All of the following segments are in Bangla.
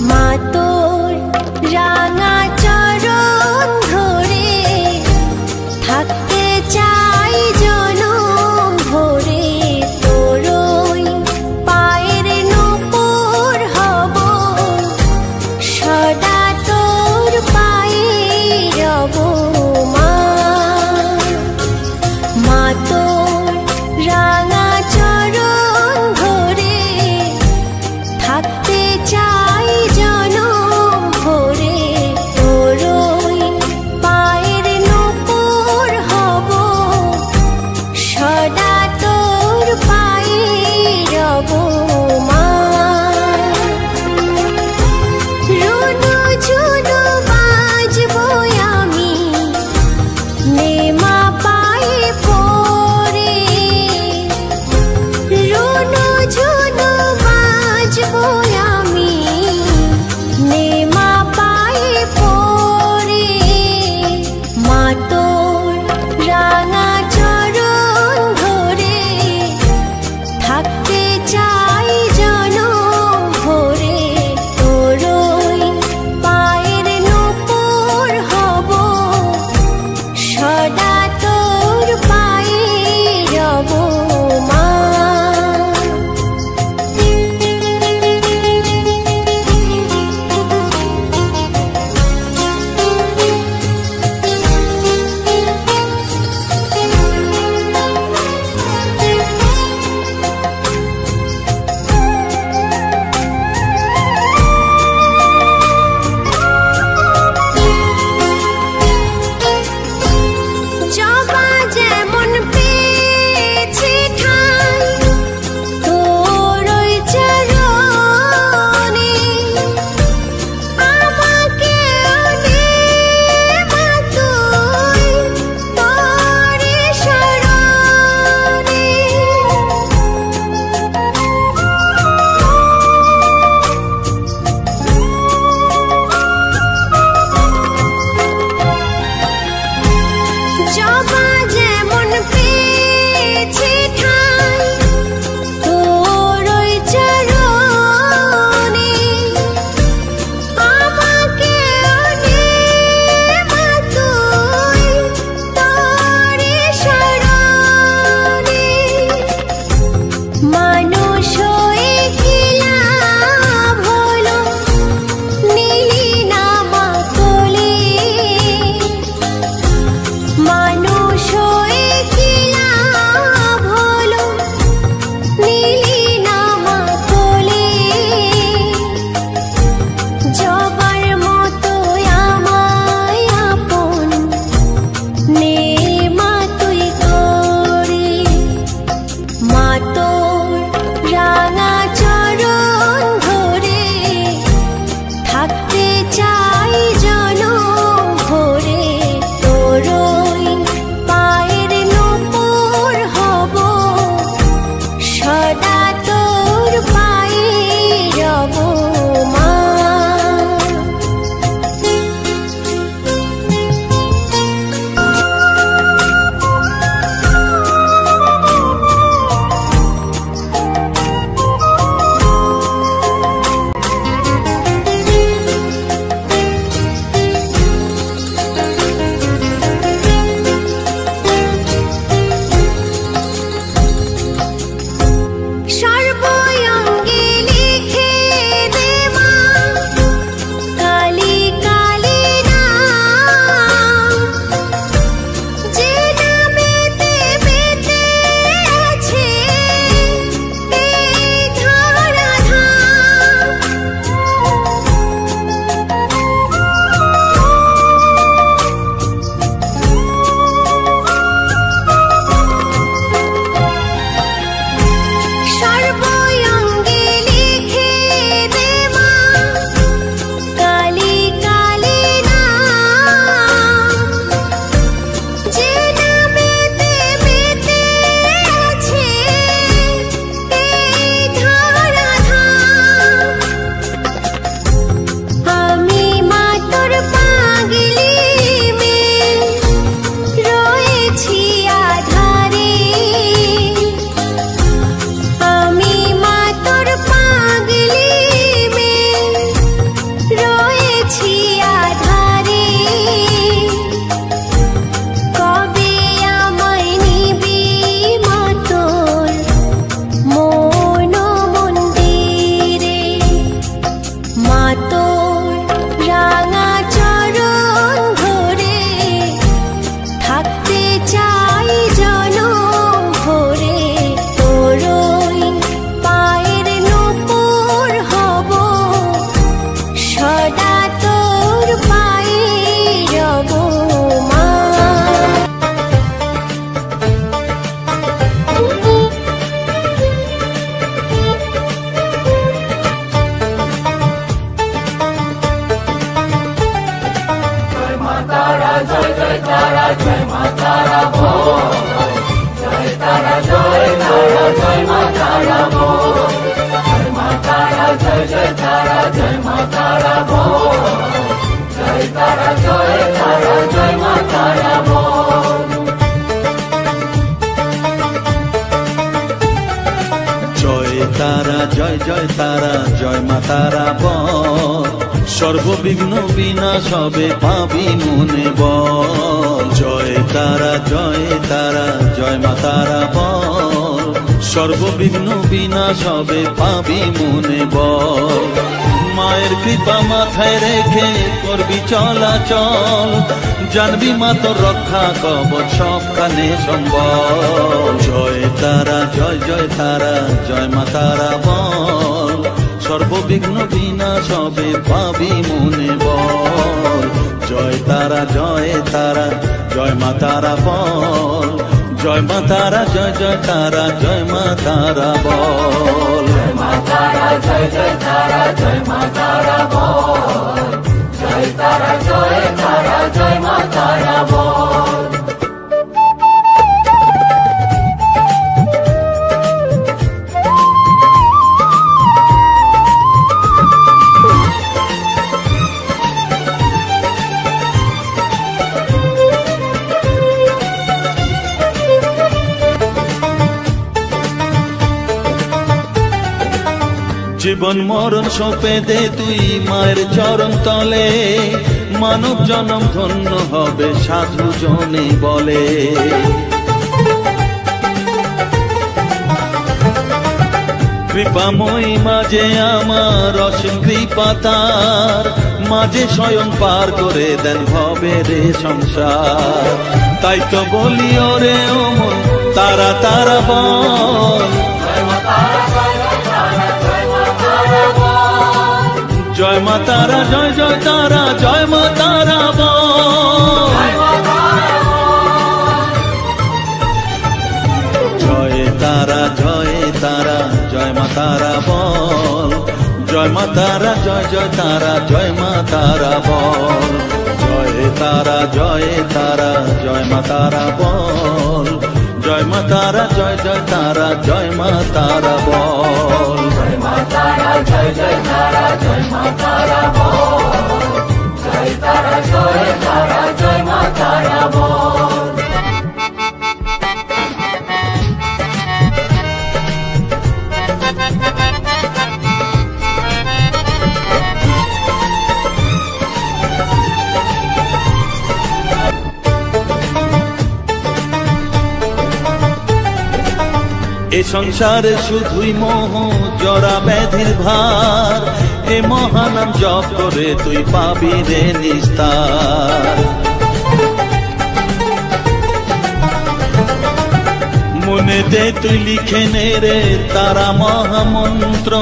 মা তোর রাঙা চরণ ধরে থাকতে চাই জনম ভরে, তোর ওই পায়ের নূপুর হব, সদা তোর পায়ে রব। মা, মা তোর রাঙা চরণ ধরে থাকতে চাই জনম মা তোর রাঙা চরণ ধরে থাকতে চাই জনম ভরে, তোর ওই পায়ের নূপুর হব, সদা তোর পায়ে রব মা। জয় জয় তারা জয় মা তারা বল, জয় তারা জয় তারা জয় মা তারা বল, জয় মা তারা জয় জয় তারা জয় মা তারা বল, জয় তারা জয় তারা জয় মা তারা বল। জয় তারা জয় জয় তারা জয় মা তারা বল, সর্ববিঘ্ন বিনাশ হবে পাবি মনে বল। জয় তারা জয় তারা জয় মা তারা বল, সর্ববিঘ্ন বিনাশ হবে পাবি মনে বল। মায়ের কৃপা মাথায় রেখে করবি চলাচল, জানবি মা তোর রক্ষা কবচ সবখানে সম্বল। জয় তারা জয় জয় তারা জয় মা তারা বল, সর্ববিঘ্ন বিনাশ হবে পাবি মনে বল। জয় তারা জয় তারা জয় মা তারা বল, জয় মা তারা জয় জয় তারা জয় মা তারা বল। জয় মা তারা জয় জয় তারা জয় মা তারা বল, জয় তারা জয় তারা জয় মা তারা বল। জীবন মরণ সঁপে দে তুই মায়ের চরণ তলে, মানব জনম ধন্য হবে সাধু জনে বলে। কৃপাময়ী মাঝে আমার অসীম কৃপা তার, মাঝে স্বয়ং পার করে দেন ভবের সংসার। তাই তো বলি ওরে ও মন তারা তারা বল, জয় মা তারা জয় জয় তারা জয় মা তারা বল। জয় তারা জয় তারা জয় মা তারা বল, জয় মা তারা জয় জয় তারা জয় মা তারা বল। জয় তারা জয় তারা জয় মা তারা বল, জয় মা তারা জয় জয় তারা জয় মা তারা বল। জয় মা তারা জয় জয় তারা জয় মা তারা বল, জয় তারা জয় তারা জয় মা তারা বল। এ সংসারে শুধুই মোহ জরা ব্যাধির ভার, এ মহানাম জপ করে তুই পাবি রে নিস্তার। মনেতে তুই লিখে নে রে তারা মহামন্ত্র,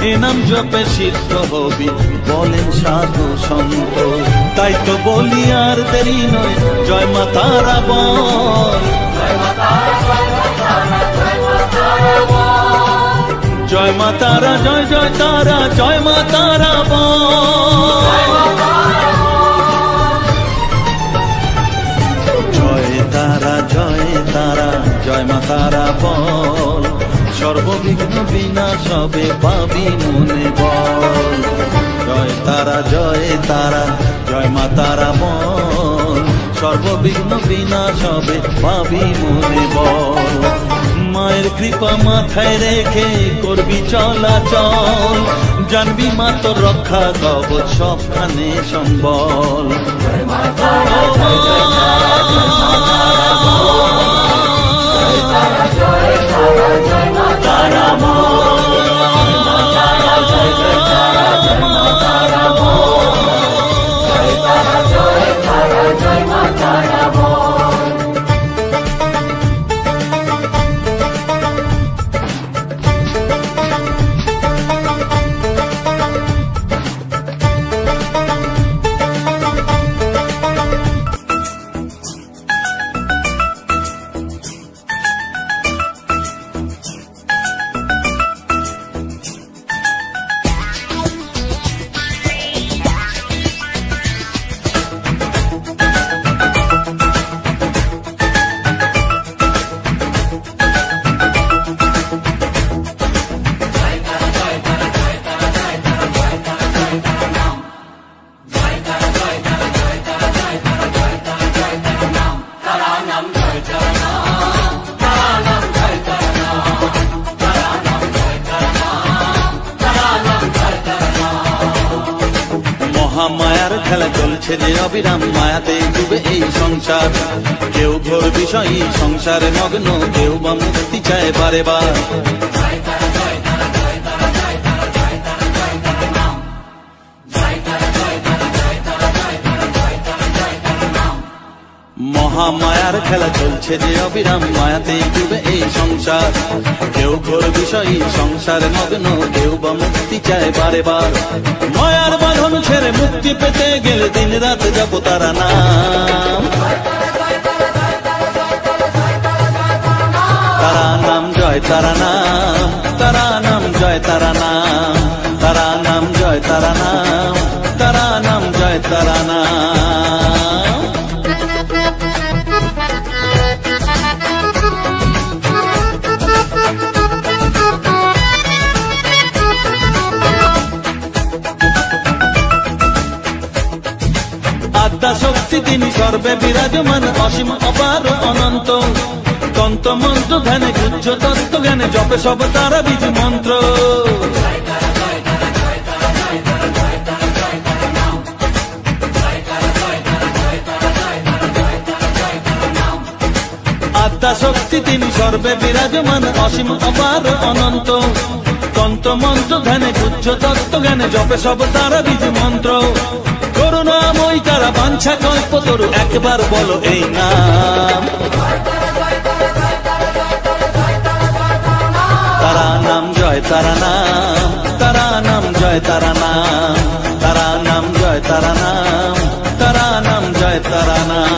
এ নাম জপে সিদ্ধ হবি বলেন সাধু সন্ত। তাই তো বলি আর দেরি নয় জয় মা তারা বল, জয় মা তারা জয় জয় তারা জয় মা তারা বল। জয় তারা জয় তারা জয় মা তারা বল, সর্ববিঘ্ন বিনাশ হবে পাবি মনে বল। জয় তারা জয় তারা জয় মা তারা বল, সর্ববিঘ্ন বিনাশ হবে পাবি মনে বল। মায়ের কৃপা মাথায় রেখে করবি চলাচল, জানবি মা তোর রক্ষা কবচ সবখানে সম্বল। জয় মা তারা জয় জয় তারা জয় মা তারা বল, জয় তারা জয় তারা জয় মা তারা বল, জয় মা তারা জয় জয় তারা জয় মা তারা মহামায়ার খেলা চলছে যে অবিরাম, মায়াতে ডুবে এই সংসার। কেউ ঘোর বিষয়ী সংসারে মগ্ন, কেউ বা মুক্তি চায় বারে বার। মহামায়ার খেলা চলছে যে অবিরাম, মায়াতে ডুবে এই সংসার। কেউ ঘোর বিষয়ী সংসারে মগ্ন, কেউ বা মুক্তি চায় বারে বার। মায়ার বাঁধন ছেড়ে মুক্তি পেতে গেলে দিন রাত জপ তারা নাম। তারা নাম জয় তারা নাম, তারা নাম জয় তারা নাম, তারা নাম জয় তারা নাম, তারা নাম জয় তারা নাম। আদ্যা শক্তি তিনি সর্বে বিরাজমান, অসীম অপার অনন্ত। তন্ত্র মন্ত্র ধ্যানে গুহ্য তত্ত্ব জ্ঞানে জপে সব তারা বীজ মন্ত্র। আদ্যা শক্তি তিনি সর্বে বিরাজমান, অসীম অপার অনন্ত। তন্ত্র মন্ত্র ধ্যানে গুহ্য তত্ত্ব জ্ঞানে জপে সব তারা বীজ মন্ত্র। করুণাময়ী তারা বাঞ্ছা কল্পতরু, একবার বলো এই নাম। তারা নাম জয় তারা নাম, তারা নাম জয় তারা নাম, তারা নাম জয় তারা নাম, তারা নাম জয় তারা নাম।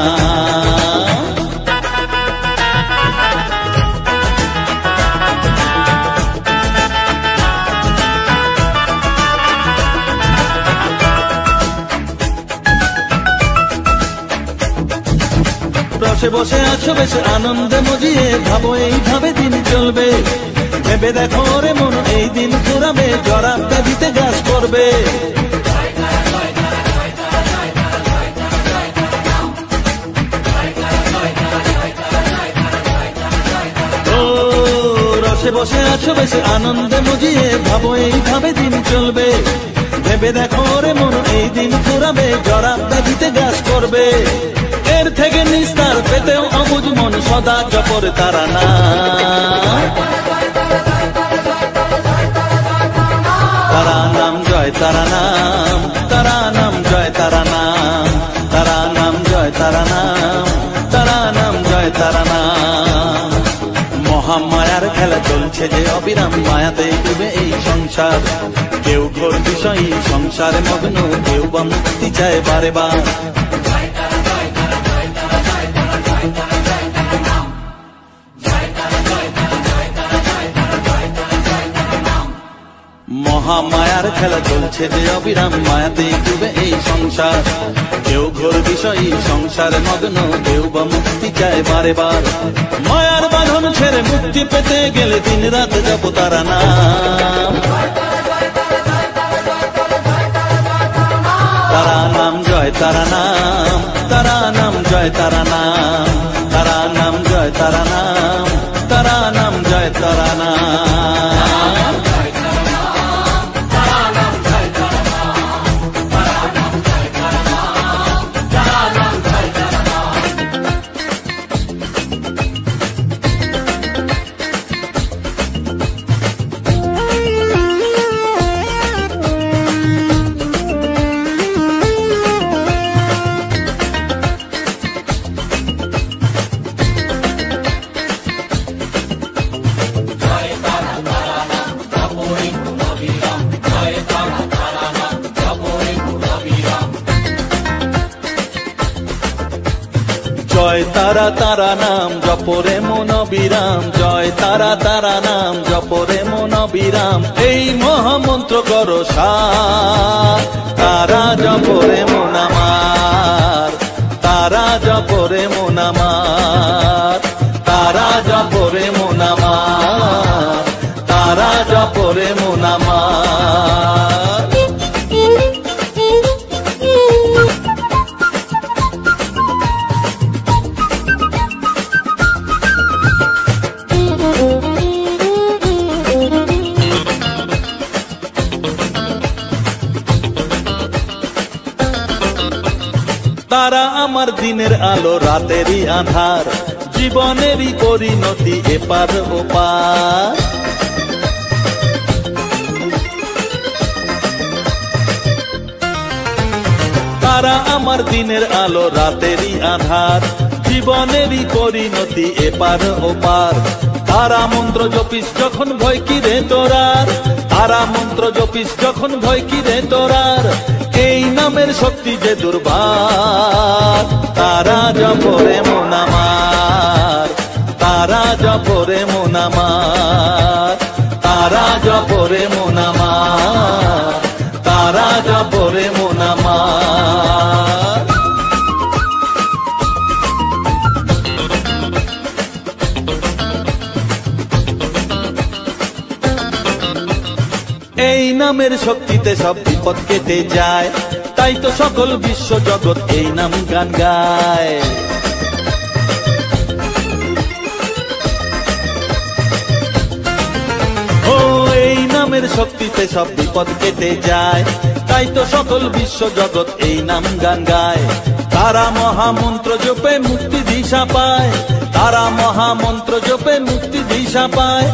রসে বসে আছো বেশ আনন্দে মজিয়ে, ভাবো এইভাবে দিন চলবে। ভেবে দেখো রে মন এই দিন ফুরাবে, জরা ব্যাধিতে গ্রাস করবে। ও রসে বসে আছো বেশ আনন্দে মজিয়ে, ভাবো এইভাবে দিন চলবে। ভেবে দেখো রে মন এই দিন ফুরাবে, জরা ব্যাধিতে গ্রাস করবে। এর থেকে নিস্তার পেতেও অবুঝ মন সদা জপরে তারা নাম। তারা নাম জয় তারা নাম, তারা নাম জয় তারা নাম, তারা নাম জয় তারা নাম, তারা নাম জয় তারা নাম। মহামায়ার খেলা চলছে যে অবিরাম, মায়াতে ডুবে এই সংসার। কেউ ঘোর বিষয়ী সংসারে মগ্ন, কেউ বা মুক্তি চায় বারে বার। মহামায়ার খেলা চলছে যে অবিরাম, মায়াতে ডুবে এই সংসার। কেউ ঘোর বিষয়ী সংসারে মগ্ন, কেউ বা মুক্তি চায় বারে বার। মায়ার বাঁধন ছেড়ে মুক্তি পেতে গেলে দিন রাত জপ তারা নাম। তারা নাম জয় তারা নাম, তারা নাম জয় তারা নাম, তারা নাম জয় তারা নাম, তারা নাম জয় তারা নাম। জয় তারা তারা নাম জপরে মন বিরাম, জয় তারা তারা নাম জপরে মন বিরাম। এই মহামন্ত্র করো সার, তারা জপরে মন আমার, তারা জপরে মন আমার, তারা জপরে মন আমার, তারা জপরে মন আমার। তারা আমার দিনের আলো রাতেরই আধার, জীবনেরই পরিণতি এপার ওপার। তারা আমার দিনের আলো রাতেরই আধার, জীবনেরই পরিণতি এপার ওপার। তারা মন্ত্র জপিস যখন ভয় কি রে তোরার, তারা মন্ত্র জপিস যখন ভয় কি রে তোরার, এই নামের শক্তি যে দুর্বার। তারা জপরে মন আমার, তারা জপরে মন আমার, তারা জপরে মন আমার, তারা জপরে মন আমার। এই নামের শক্তিতে সব বিপদ কেটে যায়, তাই তো সকল বিশ্ব জগৎ এই নাম গান গায়। ও এই নামের শক্তিতে সব বিপদ কেটে যায়, তাই তো সকল বিশ্ব জগৎ এই নাম গান গায়। তারা মহামন্ত্র জপে মুক্তি দিশা পায়, তারা মহামন্ত্র জপে মুক্তি দিশা পায়,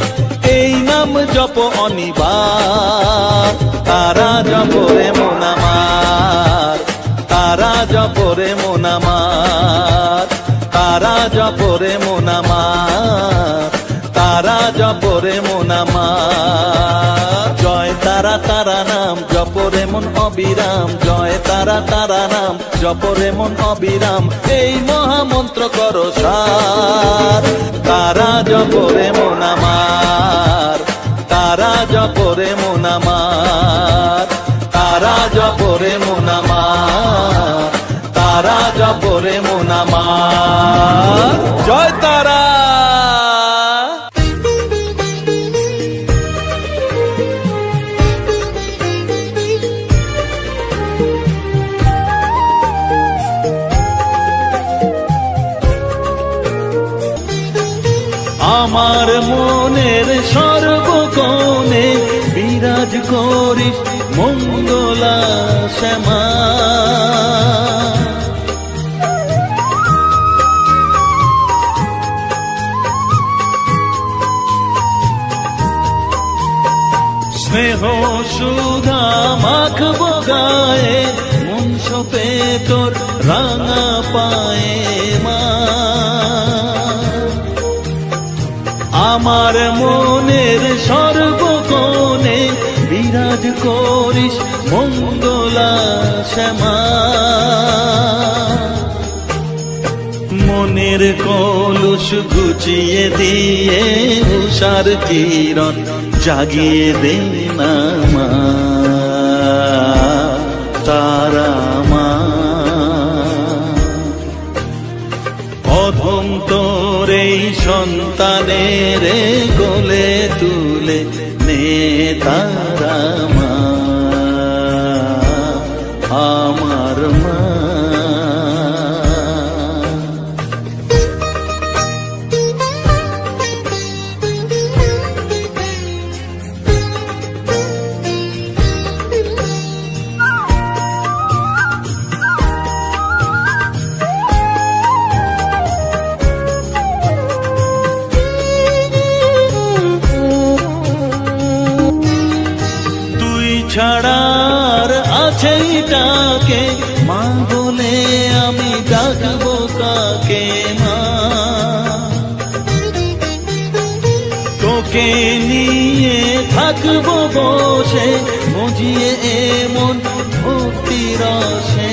এই নাম জপ অনিবার। তারা জপরে মন আমার, তারা জপরে মন আমার, তারা জপরে মন আমার, তারা জপরে মন আমার। জয় তারা তারা নাম জপরে মন অবিরাম, জয় তারা তারা নাম জপরে মন অবিরাম, এই মহামন্ত্র করো সার। তারা জপরে মন আমার, তারা জপরে মন আমার, তারা জপরে মন আমার, তারা জপরে মন আমার। জয় তারা। আমার মনের সর্বকোণে বিরাজ করিস মঙ্গলা শ্যামা। স্নেহ সুধা মাখব গায়ে, মন সপে তোর রাঙা পায়ে মা। আমার মনের সর্বকোণে বিরাজ করিস মঙ্গলা শ্যামা। মনের কলুষ ঘুচিয়ে দিয়ে উষার কিরণ জাগিয়ে দে না মা, তারা মা। অধম তোর এই সন্তানের কোলে তুলে নে তারা মা, আমার মা। ছাড়ার আছে ডাকে মা বলে আমি ডাকবো কাকে মা। তোকে নিয়ে থাকবো বসে মজিয়ে এমন ভক্তি রসে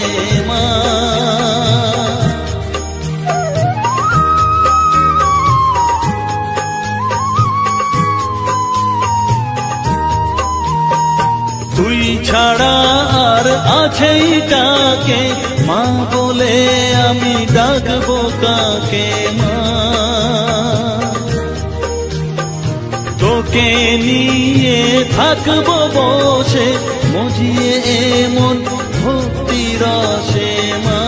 মা। তুই ছাড়া আর আছেই ডাকে মা বলে আমি ডাকবো কাকে মা। তোকে নিয়ে থাকবো বসে মজিয়ে এমন ভক্তি রসে মা।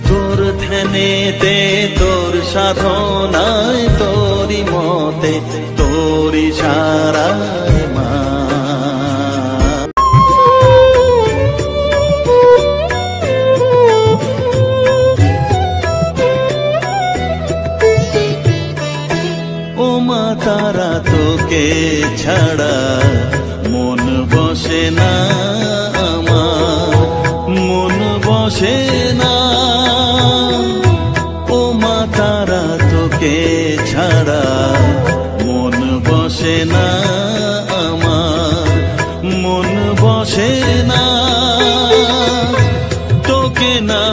তোর ধ্যানেতে তোর সাধনায় তোরি মতে তোরি সারায় মা। বসে না আমার, মন বসে না। ও মা তারা তোকে ছাড়া মন বসে না আমার, মন বসে না। তোকে না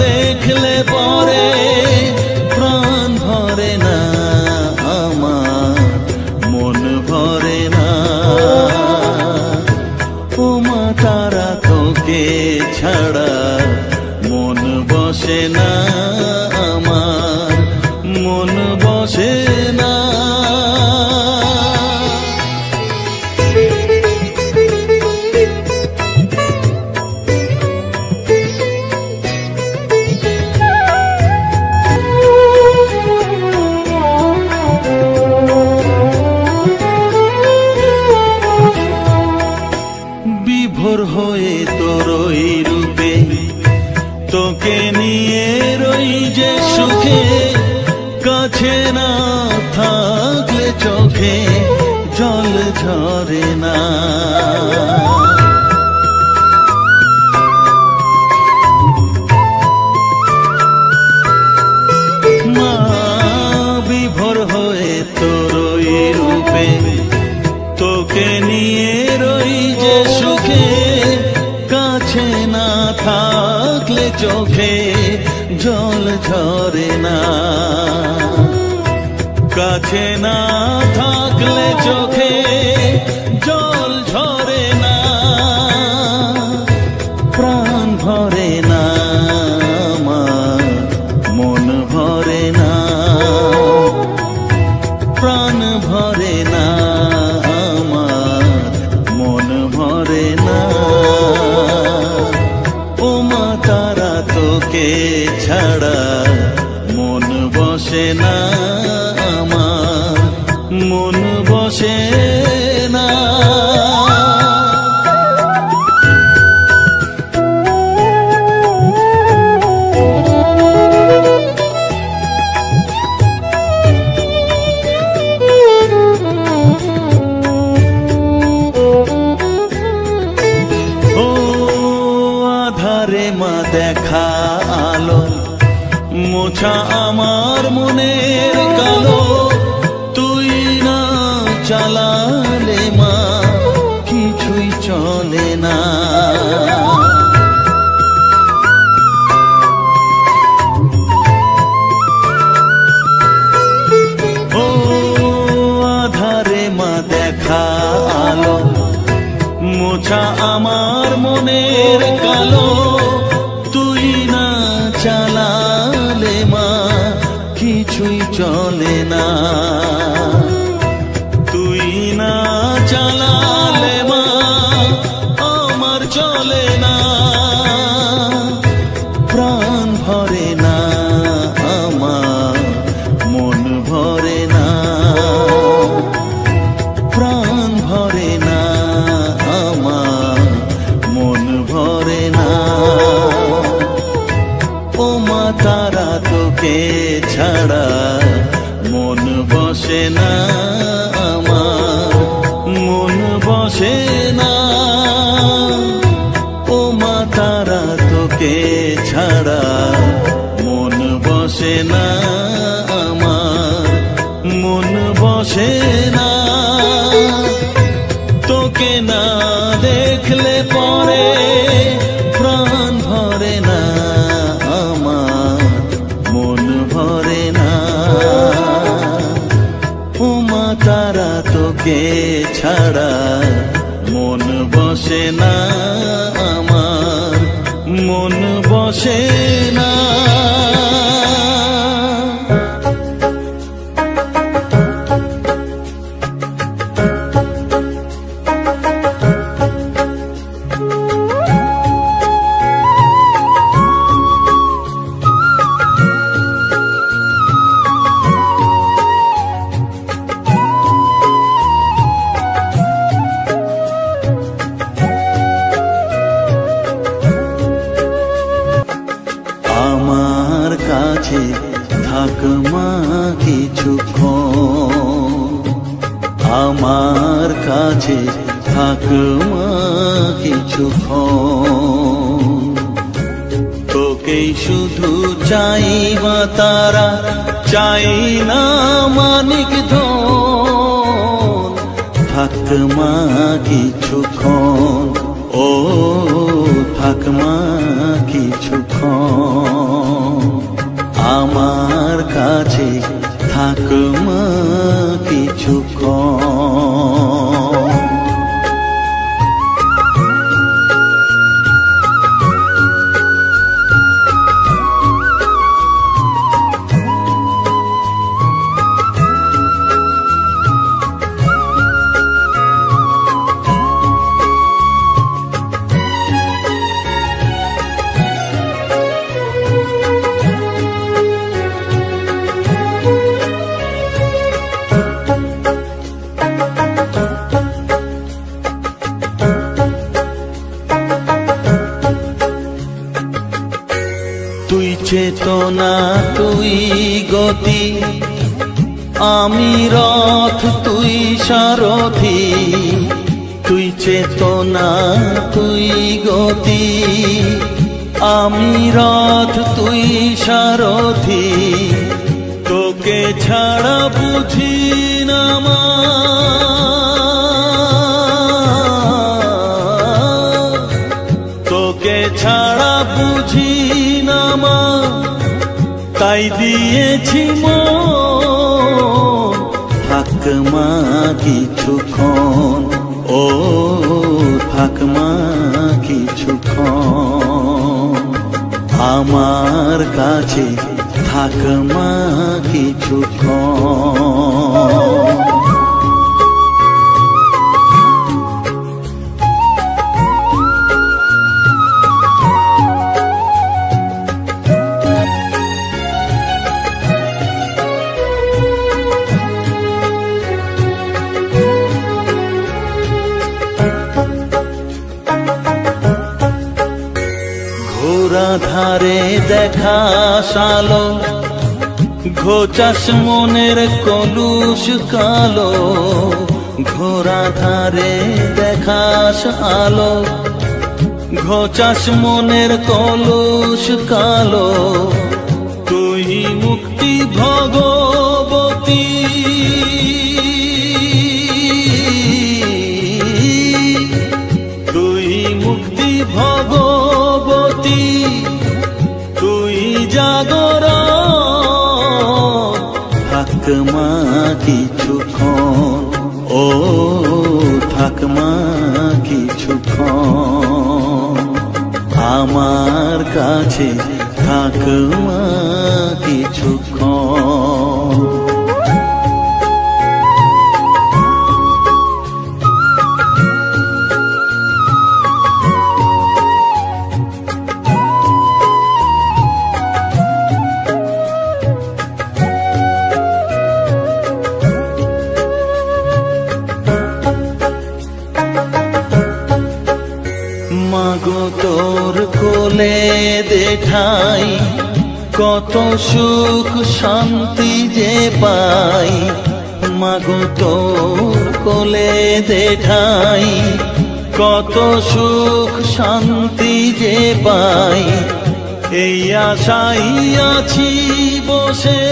দেখলে পরে প্রাণ ভরে না আমার, মন ভরে না। ও মা তারা তোকে ছাড়া মন বসে না আমার, মন বসে না। বিভোর হয়ে তোরই রূপে তোকে নিয়ে রই যে সুখে, কাছে না থাকলে চোখে জল ঝরে না। মা বিভোর হয়ে তোরই রূপে তোকে নিয়ে রই যে সুখে, কাছে না থাকলে চোখে জল ঝরে না। কাছে না থাকলে চোখে জল ঝরে না, প্রাণ ভরে না আমার, মন ভরে না, প্রাণ ভরে না আমার, মন ভরে না। ও মা তারা তোকে ছাড়া মন বসে না আমার, মন বসে না। ও আধারে মা দেখা আলো, মোছা আমার মনের কালো। তুই না চালালে মা কিছুই চলে না। ও আধারে মা দেখা আলো, মোছা আমার মনের কালো। তুই না চালালে মা কিছুই চলে না। তুই না চালালে মা আমার চলে না, প্রাণ ভরে না আমার, মন ভরে না, প্রাণ ভরে না আমার, মন ভরে না। ও মা তারা তোকে ছাড়া মন বসে না আমার, মন বসে না। ও মা তারা তোকে ছাড়া মন বসে না আমার, মন বসে না। তোকে না দেখলে পরে প্রাণ ভরে না আমার, মন ভরে না। ও মা তারা তোকে ছাড়া মন বসে না আমার, মন বসে না। কিছুক্ষণ। তোকেই শুধু চাই মা তারা, চাই না মানিক ধন। থাক মা কিছুক্ষণ, ও থাক মা কিছুক্ষণ আমার কাছে, থাক মা কিছুক্ষণ। তুই চেতনা, তুই গতি, আমি রথ, তুই সারথি। তুই চেতনা, তুই গতি, আমি রথ, তুই সারথি। তোকে ছাড়া বুঝি না মা, তোকে ছাড়া বুঝি না মা, তাই দিয়েছি মন। থাক মা কিছুক্ষণ, ও থাক মা কিছুক্ষণ আমার কাছে, থাক মা কিছুক্ষণ। ধারে দেখা সালো, ঘোচাস মনের কলুষ কালো। ঘোরা ধারে দেখাস আলো, ঘোচাস মনের কলুষ কালো। তুই মুক্তি ভগবতী, তুই মুক্তি ভগবতী, তুই জাগরণ। থাক মা কিছুক্ষণ, ও থাক মা কিছুক্ষণ আমার কাছে, থাক মা কিছুক্ষণ। মাগো তোর কোলে দেখাই, কত সুখ শান্তি যে পাই। মাগো তোর কোলে দেখাই, কত সুখ শান্তি যে পাই। এই আশাই আছি বসে,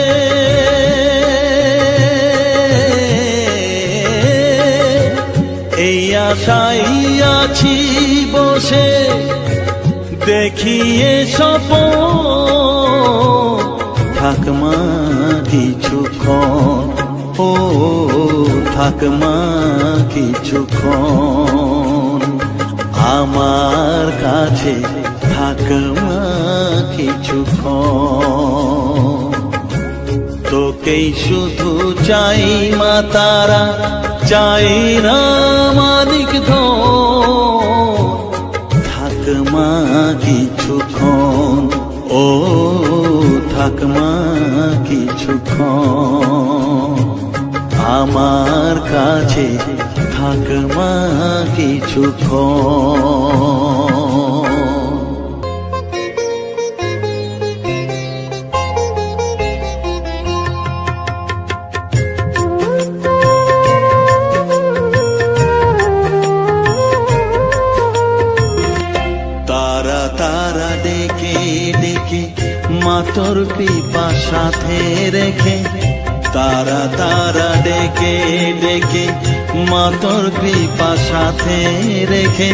এই আশাই আছি বসে, দেখিয়ে স্বপন। থাক মা কিছুক্ষণ, ও থাক মা কিছুক্ষণ আমার কাছে, থাক মা কিছুক্ষণ। তোকেই শুধু চাই মা তারা, চাই না মানিক ধন। থাক মা কিছুক্ষণ, ও থাক মা কিছুক্ষণ আমার কাছে, থাক মা কিছুক্ষণ। তোর কৃপা সাথে রেখে তারা তারা ডেকে ডেকে মা তোর কৃপা সাথে রেখে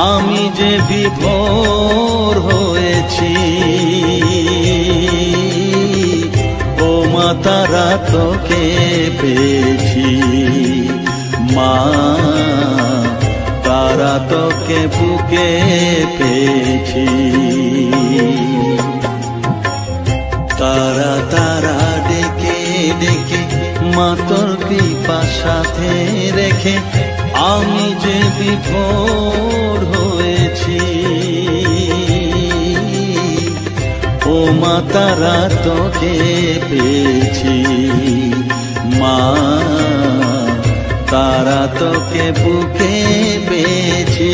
আমি যে বিভোর হয়েছি ও মা তারা তোকে পেয়েছি মা তারা তোকে বুকে পেয়েছি তারা তারা ডেকে ডেকে মা তোর কৃপা সাথে রেখে আমি যে বিভোর হয়েছি ও মা তারা তোকে পেয়েছি মা তারা তোকে বুকে পেয়েছি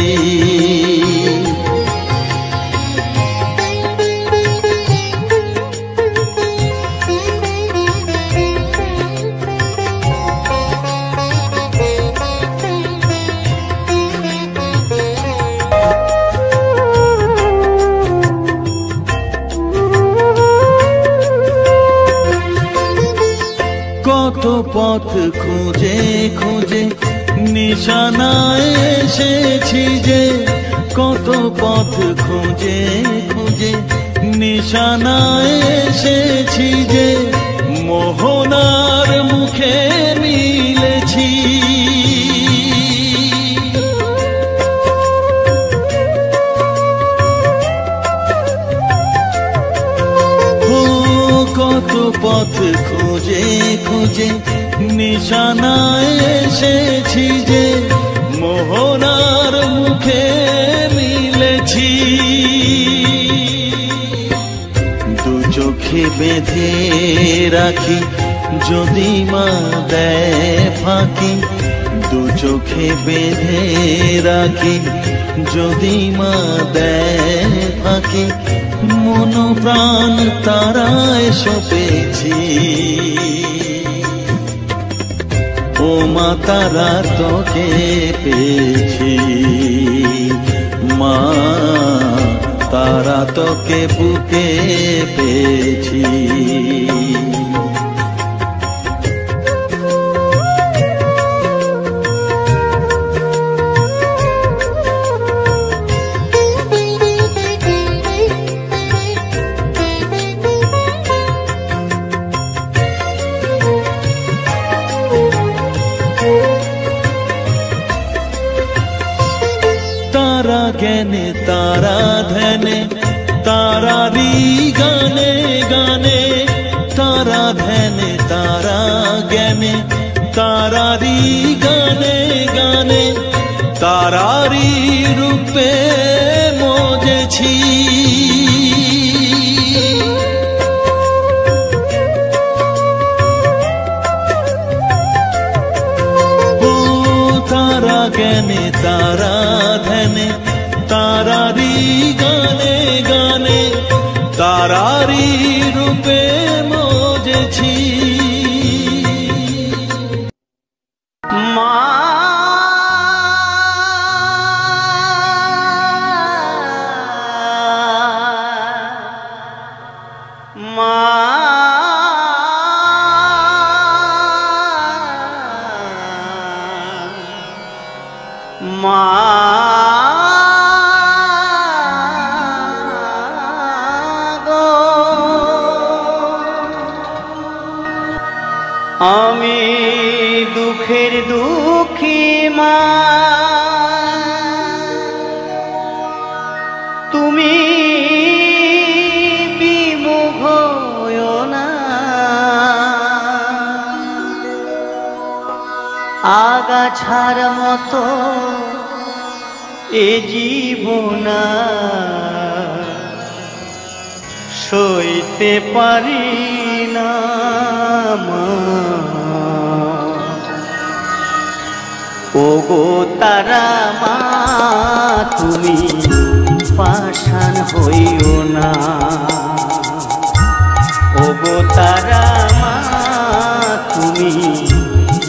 কত পথ খুঁজে খুঁজে নিশানায় এসেছি যে কত পথ খুঁজে খুঁজে নিশানায় এসেছি যে মোহনার মুখে মিলেছি কত পথ খুঁজে খুঁজে নিশানায় এসেছি যে মোহনার মুখে মিলেছি দু চোখে বেঁধে রাখি যদি মা দেয় ফাঁকি দু চোখে বেঁধে রাখি যদি মা দেয় ফাঁকি মন প্রাণ তারায় সপেছি ও মা তারা তোকে পেয়েছি মা তারা তোকে বুকে পেয়েছি तारा ज्ञाने तारा ध्याने तारारी गाने गाने तारा ध्याने तारा ज्ञाने तारारी गाने गाने तारारी रूपे मोजेছি तारा ज्ञाने तारा ध्याने तारारी गाने गाने तारारी रूपे मोजेছি মা মা মা গো আমি দুঃখের দুঃখী মা তুমি বিমুখ হয়ো না আগাছার মতো এ জীবনা সইতে পারি না মা ওগো তারা মা তুমি পাষাণ হইও না ওগো তারা মা তুমি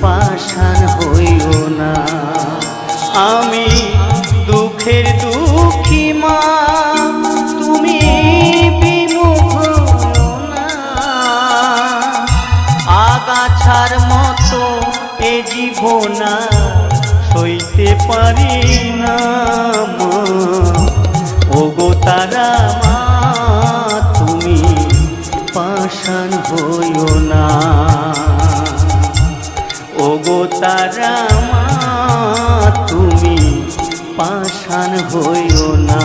পাষাণ হইও না আমি দুঃখের দুঃখী মা তুমি বিমুখ পারি না মা, ওগো তারা মা তুমি পাষাণ হইও না, ওগো তারা মা তুমি পাষাণ হইও না।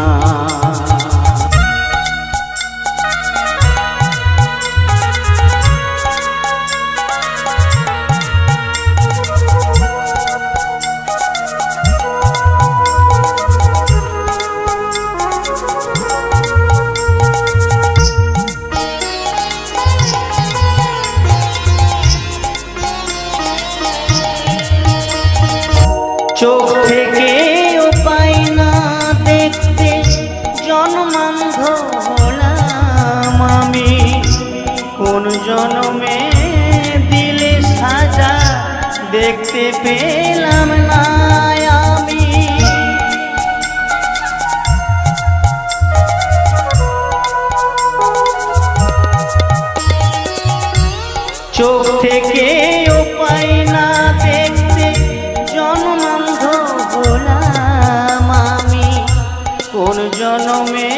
চোখ থেকে ও পাই না দেখতে জন্মান্ধ হলাম আমি, কোন জন্মে দিলে সাজা দেখতে পেলাম না আমি। চোখ থেকে ও পাই না দেখতে জন্মান্ধ হলাম আমি, কোন জন্মে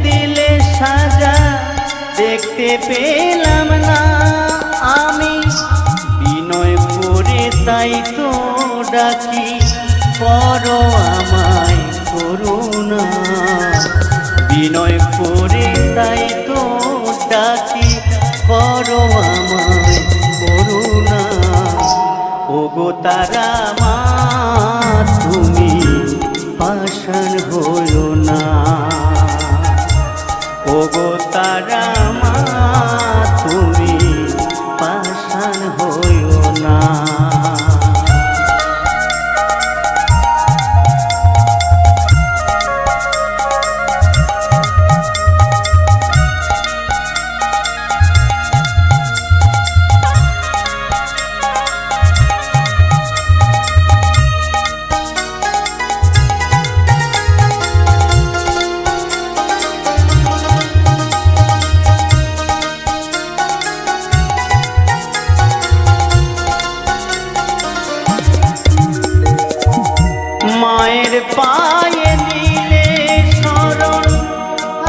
দিলে সাজা দেখতে পেলাম না আমি। বিনয় করে তাই তো ডাকি করো আমায় করুণা, বিনয় করে তাই তো ডাকি করো আমায় করুণা, ওগো তারা মা তুমি পাষাণ হইও না, ওগো তারা মা তুমি পাষাণ হইও না। মায়ের পায়ে নিলে শরণ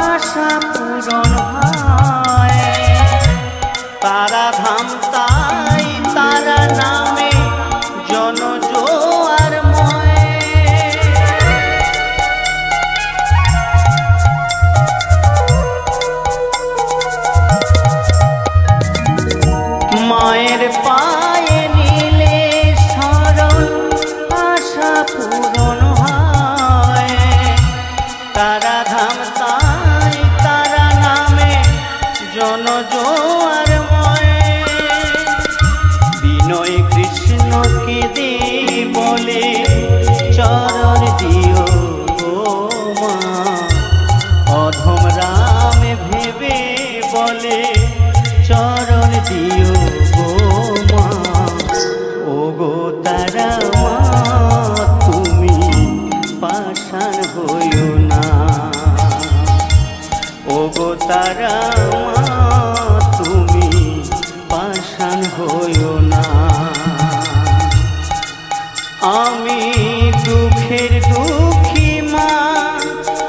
আশা পূরণ হয়, তারা ধাম তাই তারা নামে জন জোয়ার ময়। মায়ের পায়ে নিলে শরণ আশা পূরণ হয়, তারা ধাম তাই তারা নামে জন জোয়ার ময়। বিনয় কৃষ্ণকে দে বলে চরণ দিও গো মা, অধম রাম ভেবে বলে চরণ দিও গো মা, ওগো তারা মা তুমি পাষাণ হইও না, ওগো তারা মা তুমি পাষাণ হইও না। আমি দুঃখের দুঃখী মা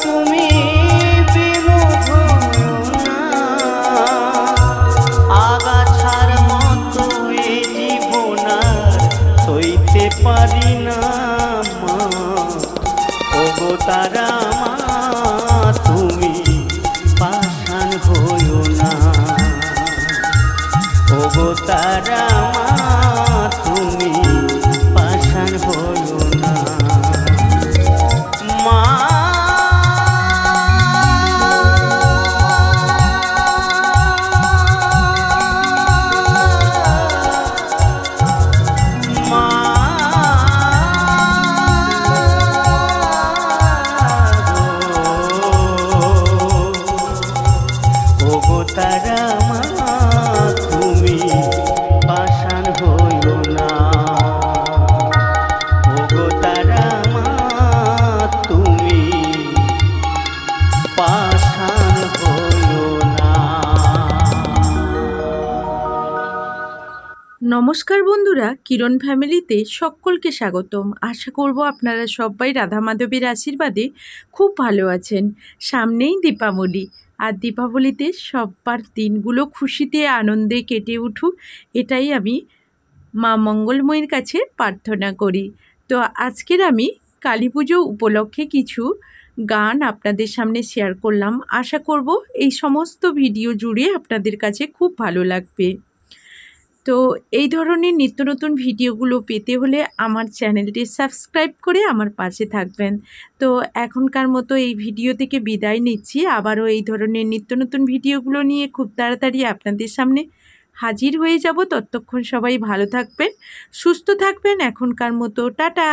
তুমি বিমুখ হইও না, আগাছার মতো এ জীবন আর সইতে পারি না মা, ওগো তারা মা তুমি পাষাণ হইও না, ওগো তারা মা তুমি পাষাণ হইও না। মা ওগো তারা মা তুমি পাষাণ নমস্কার বন্ধুরা, কিরণ ফ্যামিলিতে সকলকে স্বাগতম। আশা করব আপনারা সবাই রাধা মাধবের আশীর্বাদে খুব ভালো আছেন। সামনেই দীপাবলি, আর দীপাবলিতে সবার দিনগুলো খুশিতে আনন্দে কেটে উঠুক, এটাই আমি মা মঙ্গলময়ীর কাছে প্রার্থনা করি। তো আজকের আমি কালী পুজো উপলক্ষে কিছু গান আপনাদের সামনে শেয়ার করলাম। আশা করব এই সমস্ত ভিডিও জুড়ে আপনাদের কাছে খুব ভালো লাগবে। তো এই ধরনের নিত্য নতুন ভিডিওগুলো পেতে হলে আমার চ্যানেলটি সাবস্ক্রাইব করে আমার পাশে থাকবেন। তো এখনকার মতো এই ভিডিও থেকে বিদায় নিচ্ছি। আবারও এই ধরনের নিত্য নতুন ভিডিওগুলো নিয়ে খুব তাড়াতাড়ি আপনাদের সামনে হাজির হয়ে যাব। ততক্ষণ সবাই ভালো থাকবেন, সুস্থ থাকবেন। এখনকার মতো টাটা।